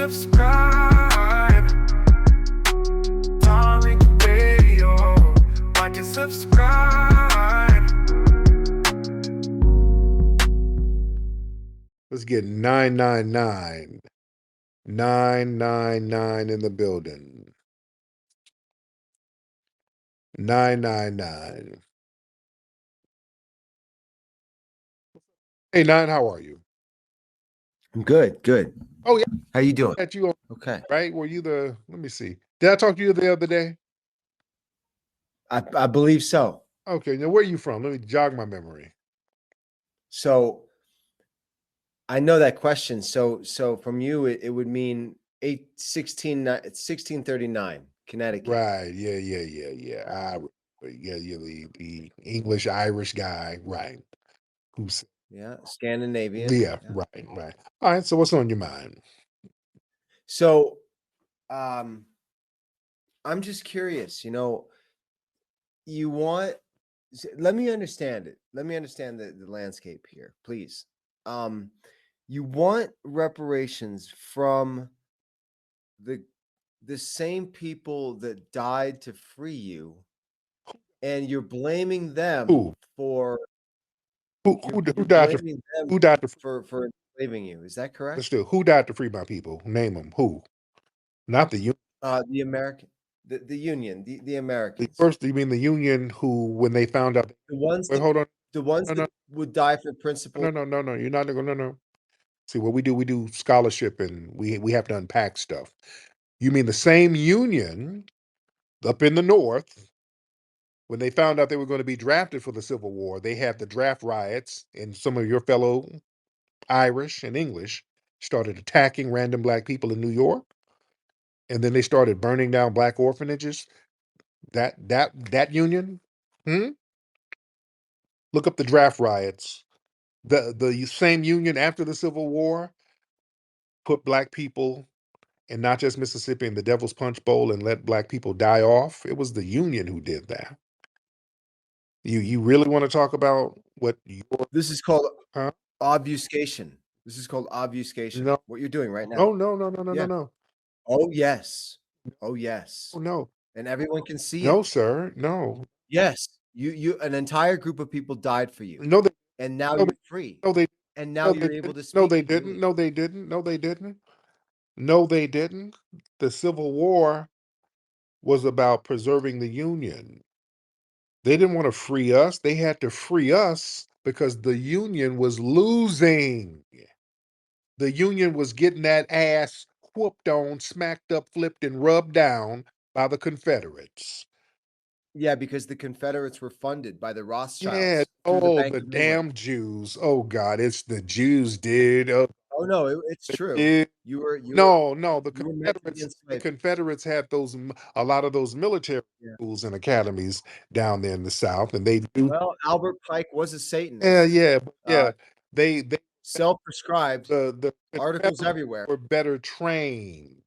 subscribe. Tariq Radio. Like and subscribe. Let's get 999. 999 in the building. 999. Hey, Nine, how are you? I'm good. Good. Oh, yeah. How you doing? At you, Okay. right? Were you let me see. Did I talk to you the other day? I believe so. Okay. Now, where are you from? Let me jog my memory. So I know that question. So from you, it would mean 1639, Connecticut. Right. Yeah. The English Irish guy. Right. Who's Scandinavian. Yeah. Right. All right. So what's on your mind? So I'm just curious, let me understand it. Let me understand the landscape here, please. You want reparations from the same people that died to free you, and you're blaming them for who died for enslaving you. Is that correct? Let's do who died to free my people? Name them. Who? Not the Union. The American, the Union, the Americans. First, you mean the Union who, when they found out, the ones. Wait, hold on. The ones that would die for principle. No. You're not going. No. See what we do scholarship, and we have to unpack stuff. You mean the same Union up in the North, when they found out they were going to be drafted for the Civil War, they had the draft riots, and some of your fellow Irish and English started attacking random black people in New York, and then they started burning down black orphanages. That Union? Look up the draft riots. The same Union after the Civil War put black people, and not just Mississippi, in the Devil's Punch Bowl and let black people die off. It was the Union who did that. You really want to talk about what This is called obfuscation. This is called obfuscation. No. What you're doing right now. Oh, no. Oh, yes. Oh, yes. Oh, no. And everyone can see No, it. sir. No. Yes. You an entire group of people died for you. No, and now you're free. No, they and now you're able to speak. No, they didn't. No, they didn't. No, they didn't. No, they didn't. The Civil War was about preserving the Union. They didn't want to free us. They had to free us because the Union was losing. The Union was getting that ass whooped on, smacked up, flipped, and rubbed down by the Confederates. Yeah, because the Confederates were funded by the Rothschilds. Yeah. The damn Jews. Oh, God, it's the Jews, dude. Oh no, it's true. The Confederates had a lot of those military schools and academies down there in the South, and they do. Well, Albert Pike was a Satanist. Yeah. They self-prescribed. The articles everywhere were better trained.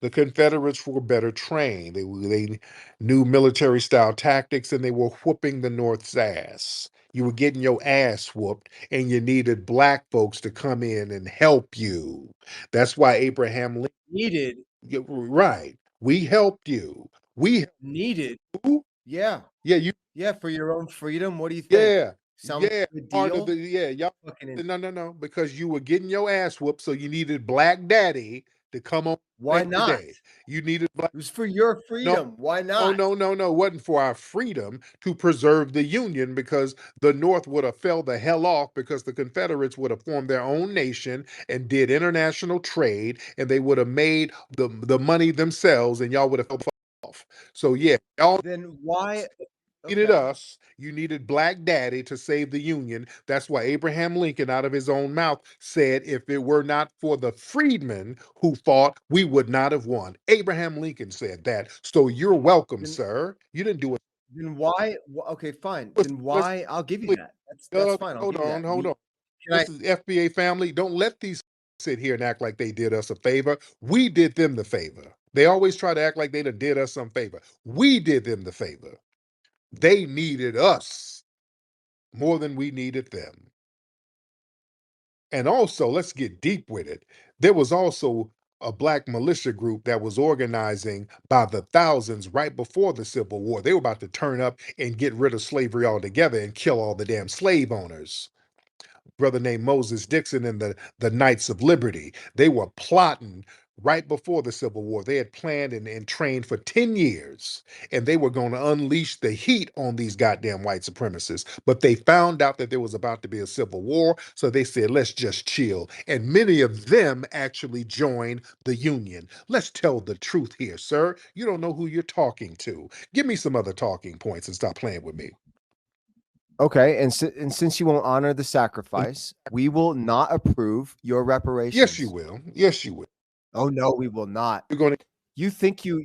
The Confederates were better trained. They knew military style tactics, and they were whooping the North's ass. You were getting your ass whooped, and you needed black folks to come in and help you. That's why Abraham Lincoln needed. Right. We helped you. We needed. Who? Yeah. Yeah, for your own freedom. What do you think? Yeah. Sounds like a good deal? Y'all. No, because you were getting your ass whooped, so you needed Black Daddy to come on. Why not? You needed black. It was for your freedom. Why not? No. It wasn't for our freedom, to preserve the Union, because the North would have fell the hell off, because the Confederates would have formed their own nation and did international trade, and they would have made the money themselves, and y'all would have fell off. So yeah, then why? Needed us. You needed Black Daddy to save the Union. That's why Abraham Lincoln, out of his own mouth, said, if it were not for the freedmen who fought, we would not have won. Abraham Lincoln said that. So you're welcome, sir. You didn't do it. Then why? Okay, fine. Then why? I'll give you that. That's fine. Hold on. This is FBA family. Don't let these sit here and act like they did us a favor. We did them the favor. They always try to act like they did us some favor. We did them the favor. They needed us more than we needed them. And also, let's get deep with it. There was also a black militia group that was organizing by the thousands right before the Civil War. They were about to turn up and get rid of slavery altogether and kill all the damn slave owners. Brother named Moses Dixon and the Knights of Liberty. They were plotting right before the Civil War. They had planned and trained for 10 years, and they were going to unleash the heat on these goddamn white supremacists. But they found out that there was about to be a civil war, so they said, let's just chill. And many of them actually joined the Union. Let's tell the truth here, sir. You don't know who you're talking to. Give me some other talking points and stop playing with me. Okay, and since you won't honor the sacrifice, we will not approve your reparations. Yes, you will. Yes, you will. Oh no, we will not. You're going to. You think you're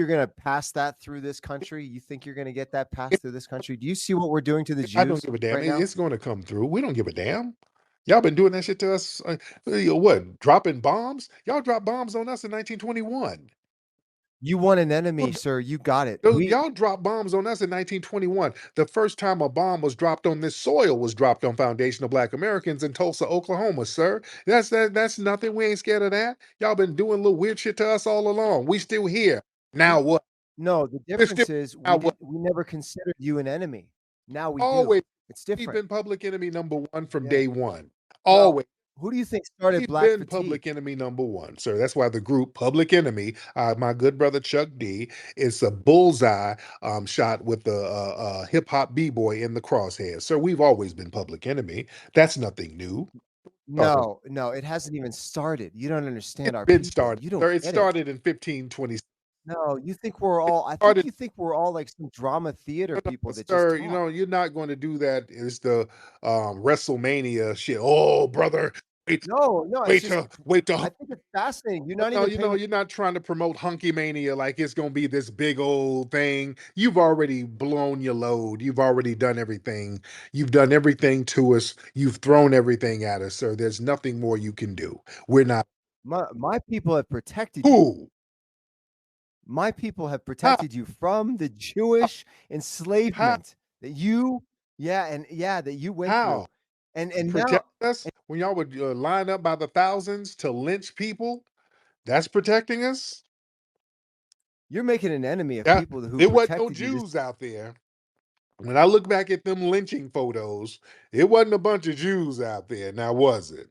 going to pass that through this country? You think you're going to get that passed through this country? Do you see what we're doing to the Jews? I don't give a damn. Right now? It's going to come through. We don't give a damn. Y'all been doing that shit to us. What? Dropping bombs? Y'all dropped bombs on us in 1921. You want an enemy, sir. You got it. Y'all dropped bombs on us in 1921. The first time a bomb was dropped on this soil was dropped on foundational Black Americans in Tulsa, Oklahoma, sir. That's nothing. We ain't scared of that. Y'all been doing little weird shit to us all along. We still here. Now what? No, the difference is we never considered you an enemy. Now we always do. It's different. We've been public enemy number one from day one. Always. Who do you think started He's Black been fatigue? public enemy number one, sir. That's why the group Public Enemy, my good brother Chuck D, is a bullseye shot with the hip hop b-boy in the crosshair. Sir, we've always been public enemy. That's nothing new. No, it hasn't even started. You don't understand our been people. started. You don't Sir, it get started in 1520. No, you think we're all. I think you think we're all like some drama theater people that Sir, just talk. you're not going to do that. It's the WrestleMania shit. Oh, brother. No, wait till I think it's fascinating. You're not you're not trying to promote hunky mania like it's gonna be this big old thing. You've already blown your load. You've already done everything. You've done everything to us. You've thrown everything at us, sir. There's nothing more you can do. We're not. My people have protected you. Who? My people have protected you from the Jewish enslavement that you, that you went through. And protect now, us when y'all would line up by the thousands to lynch people. That's protecting us. You're making an enemy of people who there wasn't no protected you. Jews out there. When I look back at them lynching photos, it wasn't a bunch of Jews out there. Now, was it?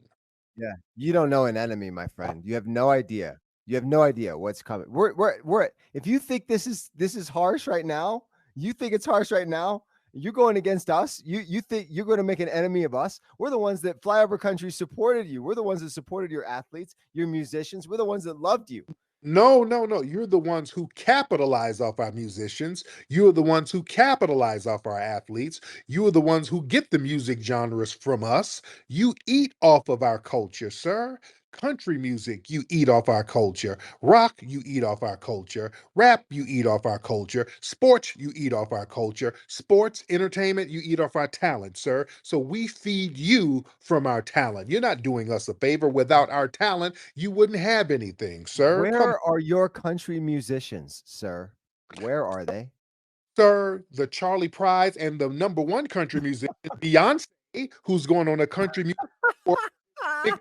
Yeah, you don't know an enemy, my friend. You have no idea. You have no idea what's coming. We're if you think this is harsh right now, you think it's harsh right now, you're going against us. You think you're going to make an enemy of us. We're the ones that flyover country supported you. We're the ones that supported your athletes, your musicians. We're the ones that loved you. No. You're the ones who capitalize off our musicians. You're the ones who capitalize off our athletes. You are the ones who get the music genres from us. You eat off of our culture, sir. Country music, you eat off our culture. Rock, you eat off our culture. Rap, you eat off our culture. Sports, you eat off our culture. Sports, entertainment, you eat off our talent, sir. So we feed you from our talent. You're not doing us a favor. Without our talent, you wouldn't have anything, sir. Where are your country musicians, sir? Where are they? Sir, the Charlie Prize and the number one country musician, Beyonce, who's going on a country music tour, big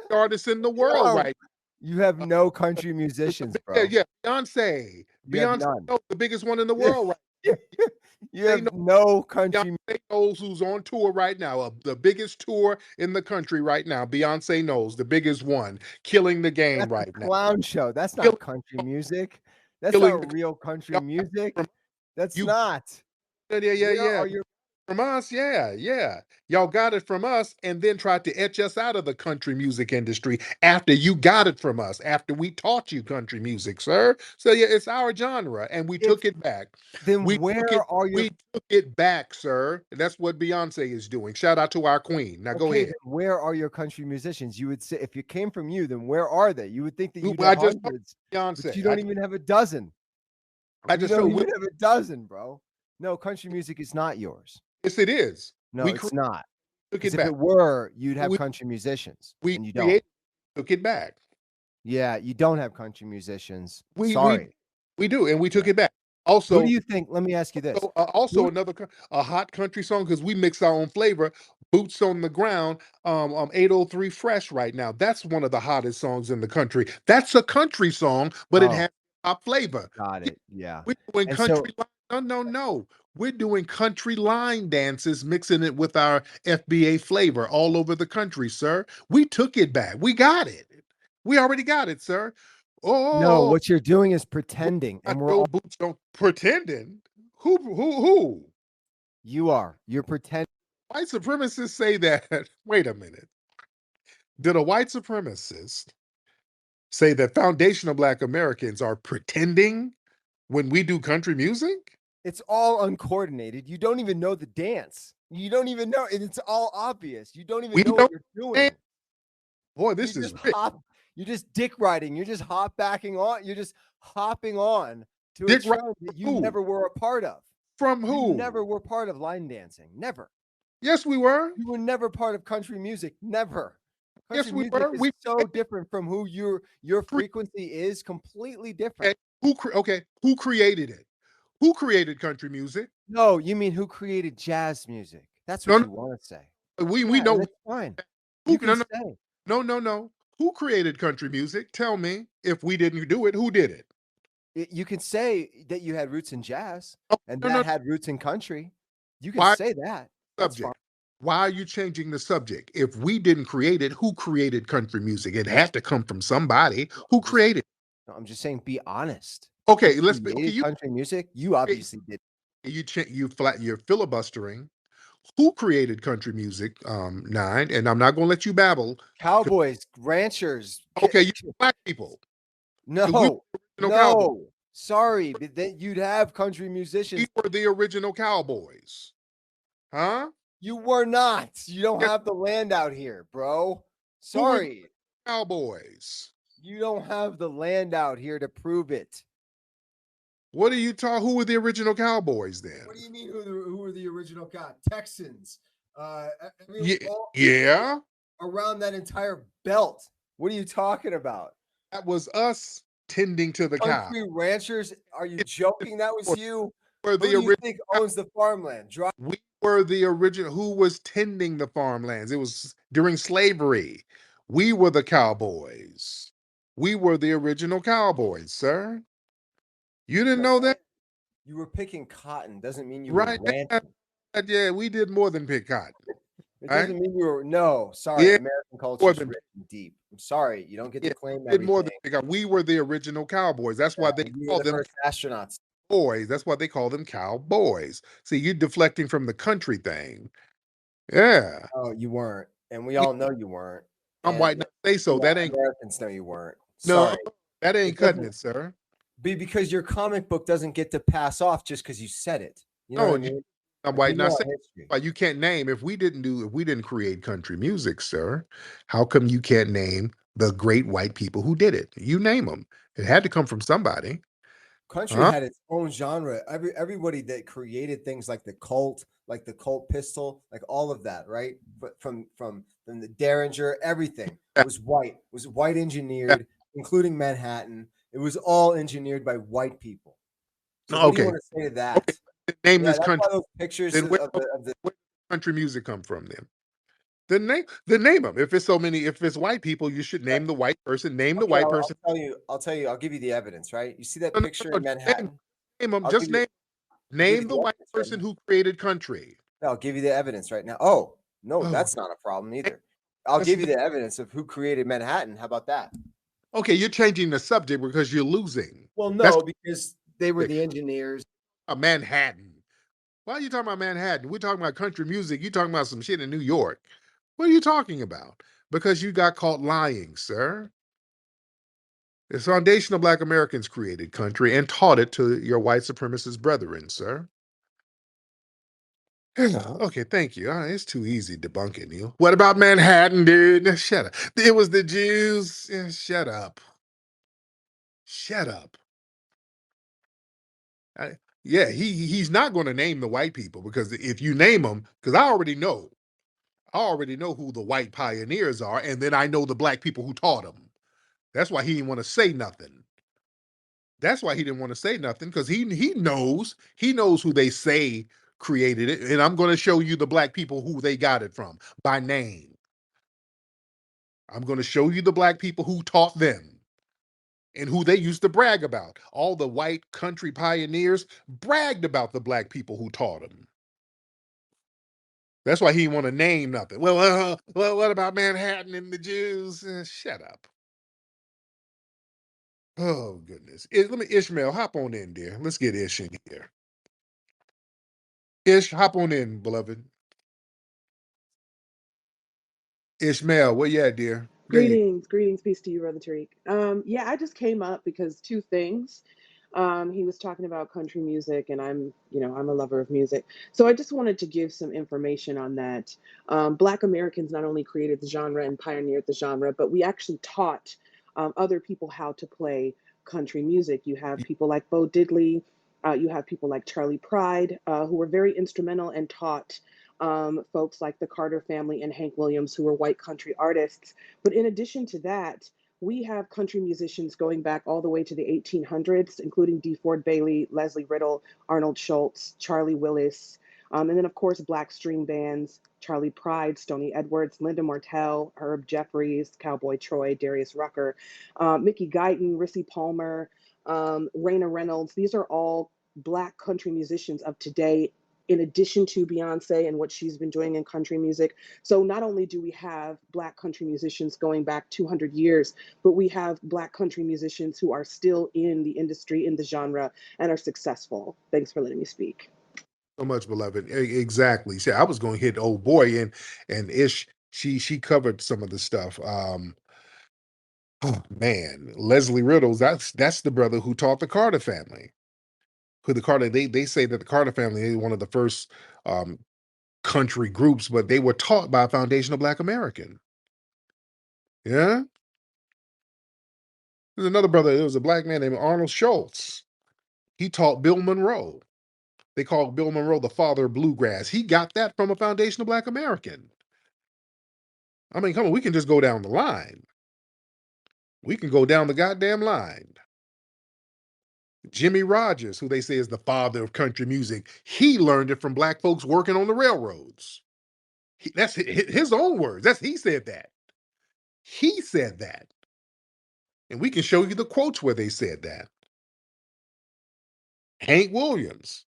artist in the world right now. You have no country musicians, bro. Yeah, Beyonce. Beyonce, the biggest one in the world right now. You have no country. Beyonce knows who's on tour right now. The biggest tour in the country right now. Beyonce knows the biggest one, killing the game That's right a now. Clown show. That's not country music. That's not real country music. That's not. Yeah. From us, yeah. Y'all got it from us and then tried to etch us out of the country music industry after you got it from us, after we taught you country music, sir. So yeah, it's our genre and we took it back. Then we took it back, sir. That's what Beyonce is doing. Shout out to our queen. Now go ahead. Where are your country musicians? You would say if it came from you, then where are they? You would think that you have hundreds, Beyonce. but you don't even have a dozen. You don't even have a dozen, bro. No, country music is not yours. Yes, it is. No, it's not. If it were, you'd have country musicians. And you don't. Took it back. Yeah, you don't have country musicians. Sorry. We do, and we took it back. Also, who do you think? Let me ask you this. Also, a hot country song, because we mix our own flavor. Boots on the Ground, 803 Fresh right now. That's one of the hottest songs in the country. That's a country song, but it Oh, has pop flavor. got it. Yeah. We're doing And so country line. No, no, no. We're doing country line dances, mixing it with our FBA flavor all over the country, sir. We took it back. We got it. We already got it, sir. no, Oh, what you're doing is what pretending, got and we're your all boots on pretending? Who? you're pretending. White supremacists say that. Wait a minute. Did a white supremacist say that foundational Black Americans are pretending when we do country music? It's all uncoordinated. You don't even know the dance. You don't even know, and it's all obvious. You don't even We know what don't. you're doing. Boy, You this is just rich. hop, you're just dick riding, you're just you're just hopping on to a Dick right trend that you who? never were a part of. From You who? never were part of line dancing. Never. Yes, we were. You were never part of country music. Never. Yes, Country we music were. is We so different from who your cre- frequency is, completely different. okay. Okay? Who created it? Who created country music? No, you mean who created jazz music? That's No, what no. you want to say. We Yeah, and know it's fine. who. You No, can no, say. no. Who created country music? Tell me. If we didn't do it, who did it? You can say that you had roots in jazz Oh, and no, no. that had roots in country. You can Why say that. That's fine. subject? Why are you changing the subject? If we didn't create it, who created country music? It had to come from somebody. Who I'm just created it? no, I'm just saying be honest. Who Okay, let's be okay. created country music? You obviously did. You're filibustering. Who created country music? Nine, and I'm not going to let you babble. Cowboys, ranchers. Okay, you black people. We were No, the original cowboys. no. Sorry, but then you'd have country musicians. We were the original cowboys. Huh? You were not. You don't Yes, have the land out here, bro. who were the Sorry. cowboys? You don't have the land out here to prove it. What are you talking? Who were the original cowboys then? What do you mean who were the original Texans? Yeah, All yeah, around that entire belt. What are you talking about? that was us tending to the cow. Country ranchers? Are you It- joking? That was you? We're Who the do you original. think owns the farmland? We were the original. Who was tending the farmlands? It was during slavery. We were the cowboys. We were the original cowboys, sir. You didn't know that? You were picking cotton. Doesn't mean you Right? were ranching. Yeah, we did more than pick cotton. It Right? doesn't mean you were. No, sorry. Yeah, American culture more is than rich and deep. I'm sorry. You don't get yeah, to claim we did more than everything. pick cotton. We were the original cowboys. That's why they You were call the them first astronauts. boys. That's why they call them cowboys. See, you're deflecting from the country thing. Yeah. Oh, you weren't. And we Yeah, all know you weren't. I'm And white. Not say so. That ain't Americans know you weren't. no. Sorry. That ain't It cutting doesn't it, sir. be because your comic book doesn't get to pass off just because you said it. You know No, what I mean? I'm Like, we white. know Not our saying history. why you can't name if we didn't create country music, sir. How come you can't name the great white people who did it? You name them. It had to come from somebody, Country huh? had its own genre. Everybody that created things like the Colt pistol, like all of that, right? But from the Derringer, everything Yeah, was white yeah. engineered, including Manhattan. It was all engineered by white people. So what do you Okay, want to say to okay. that? Name Yeah, this that's why country. those pictures Then of where, the where does country music come from? Then name them. If it's so many, if it's white people, you should name the white person. Name the okay, white I'll person. tell you. I'll give you the evidence, right? You see that No, no, picture no, in Manhattan? name them. I'll Just give you name the the white evidence right person now. who created country. I'll give you the evidence right now. Oh, no, Oh, that's not a problem either. I'll just give you the evidence of who created Manhattan. How about that? okay. You're changing the subject because you're losing. Well, That's no, because they were the engineers. a Manhattan. Why are you talking about Manhattan? We're talking about country music. You're talking about some shit in New York. What are you talking about? Because you got caught lying, sir. The foundation of Black Americans created country and taught it to your white supremacist brethren, sir. Okay, thank you. It's too easy debunking you. What about Manhattan, dude? Shut up. It was the Jews. Yeah, shut up. Shut up. Yeah, he's not going to name the white people because if you name them, because I already know who the white pioneers are, and then I know the black people who taught them. That's why he didn't want to say nothing. That's why he didn't want to say nothing because he knows who they say created it, and I'm going to show you the black people who they got it from by name. I'm going to show you the black people who taught them and who they used to brag about. All the white country pioneers bragged about the black people who taught them. That's why he didn't want to name nothing. Well, what about Manhattan and the Jews? Shut up. Oh, goodness. Let me, Ishmael, hop on in there. Let's get Ish in here. Ish, hop on in, beloved. Ishmael, where you at, dear? There you Greetings, peace to you, Brother Tariq. Yeah, I just came up because two things. He was talking about country music, and I'm a lover of music. So I just wanted to give some information on that. Black Americans not only created the genre and pioneered the genre, but we actually taught other people how to play country music. You have people like Bo Diddley, you have people like Charlie Pride, who were very instrumental and taught folks like the Carter family and Hank Williams, who were white country artists. But in addition to that, we have country musicians going back all the way to the 1800s, including D. Ford Bailey, Leslie Riddle, Arnold Schultz, Charlie Willis, and then, of course, black string bands, Charlie Pride, Stoney Edwards, Linda Martell, Herb Jeffries, Cowboy Troy, Darius Rucker, Mickey Guyton, Rissy Palmer, Raina Reynolds. These are all black country musicians of today, in addition to Beyonce and what she's been doing in country music. So not only do we have black country musicians going back 200 years, but we have black country musicians who are still in the industry, in the genre, and are successful. Thanks for letting me speak. so much, beloved. Exactly. See, I was going to hit old boy, and Ish, she covered some of the stuff. Oh man, Leslie Riddles, that's the brother who taught the Carter family. Who the Carter, they say that the Carter family is one of the first um country groups, but they were taught by a foundational black American. Yeah. There's another brother, there was a black man named Arnold Schultz. He taught Bill Monroe. They called Bill Monroe the father of bluegrass. He got that from a foundational black American. I mean, come on, we can just go down the line. We can go down the goddamn line. Jimmy Rogers, who they say is the father of country music, he learned it from black folks working on the railroads. That's his own words. He said that. He said that. And we can show you the quotes where they said that. Hank Williams,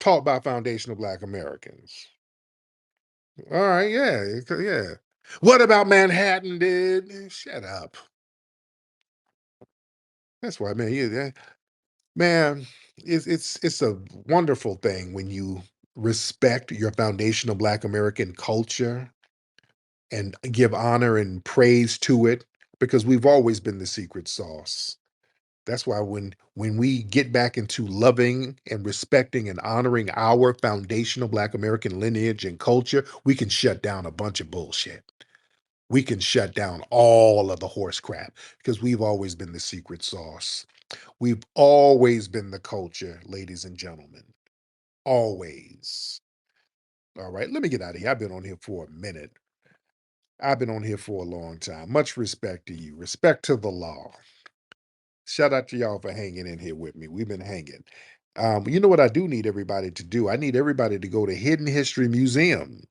taught by foundational black Americans. All right, yeah. What about Manhattan, dude? Shut up. That's why, man. Man, it's a wonderful thing when you respect your foundational black American culture and give honor and praise to it, because we've always been the secret sauce. That's why when we get back into loving and respecting and honoring our foundational black American lineage and culture, we can shut down a bunch of bullshit. We can shut down all of the horse crap because we've always been the secret sauce. We've always been the culture, ladies and gentlemen. Always. All right, let me get out of here. I've been on here for a minute. I've been on here for a long time. Much respect to you. Respect to the law. Shout out to y'all for hanging in here with me. We've been hanging. You know what I do need everybody to do? I need everybody to go to Hidden History Museum.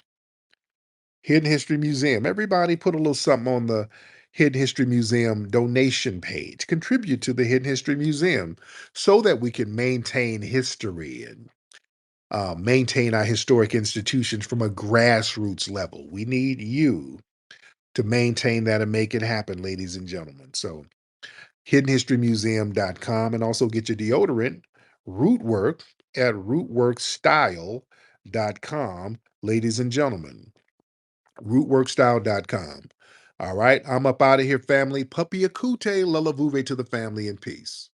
Hidden History Museum. Everybody put a little something on the Hidden History Museum donation page. Contribute to the Hidden History Museum so that we can maintain history and maintain our historic institutions from a grassroots level. We need you to maintain that and make it happen, ladies and gentlemen. So hiddenhistorymuseum.com, and also get your deodorant, Rootwork, at rootworkstyle.com, ladies and gentlemen. Rootworkstyle.com. All right, I'm up out of here, family. Puppy Akute, Lalavuve to the family in peace.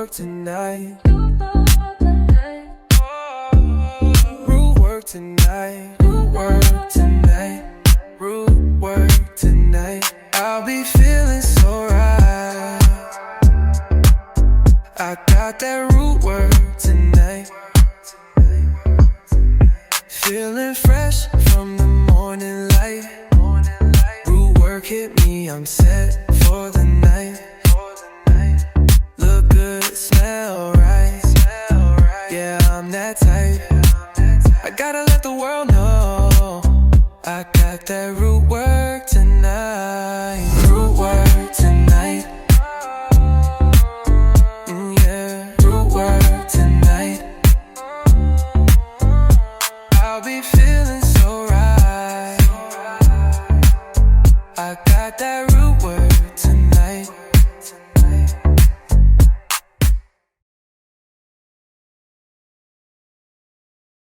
Tonight, root work tonight, root work tonight, root work tonight. I'll be feeling so right. I got that root work tonight. Feeling fresh from the morning light. Root work work hit me, I'm set for the night. Look good, smell right. Yeah, I'm that type. I gotta let the world know I got that root work tonight. Root work tonight. Yeah, root work tonight. I'll be feeling so right. I got that root